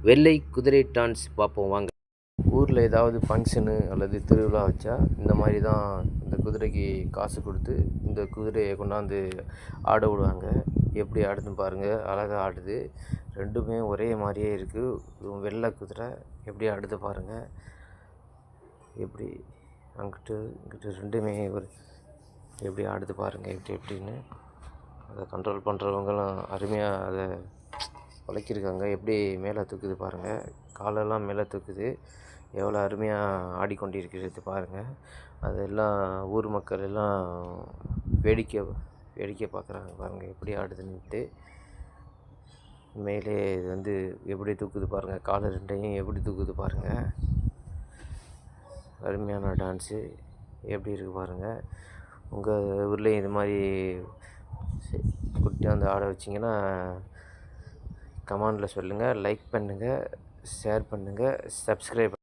வெள்ளை குதிரை டான்ஸ் பார்ப்போம் வாங்க. ஊரில் ஏதாவது ஃபங்க்ஷனு அல்லது திருவிழா வச்சா இந்த மாதிரி தான் இந்த குதிரைக்கு காசு கொடுத்து இந்த குதிரையை கொண்டாந்து ஆட விடுவாங்க. எப்படி ஆடுதுன்னு பாருங்கள், அழகாக ஆடுது. ரெண்டுமே ஒரே மாதிரியே இருக்குது. வெள்ளை குதிரை எப்படி ஆடுது பாருங்கள். எப்படி அங்கிட்டு இங்கிட்டு ரெண்டுமே எப்படி ஆடுது பாருங்கள். எப்படின்னு அதை கண்ட்ரோல் பண்ணுறவங்களாம் அருமையாக அதை பழக்கியிருக்காங்க. எப்படி மேலே தூக்குது பாருங்கள், காலெல்லாம் மேலே தூக்குது. எவ்வளோ அருமையாக ஆடிக்கொண்டிருக்கிறது பாருங்கள். அதெல்லாம் ஊர் மக்கள் எல்லாம் வேடிக்கை பார்க்குறாங்க பாருங்கள் எப்படி ஆடுதுன்னுட்டு. மேலே இது எப்படி தூக்குது பாருங்கள், காலை ரெண்டையும் எப்படி தூக்குது பாருங்கள். அருமையான டான்ஸு எப்படி இருக்குது பாருங்கள். உங்கள் ஊர்லேயும் இது மாதிரி குட்டி ஆட வச்சிங்கன்னா கமெண்டில் சொல்லுங்கள். லைக் பண்ணுங்கள், ஷேர் பண்ணுங்கள், சப்ஸ்கிரைப்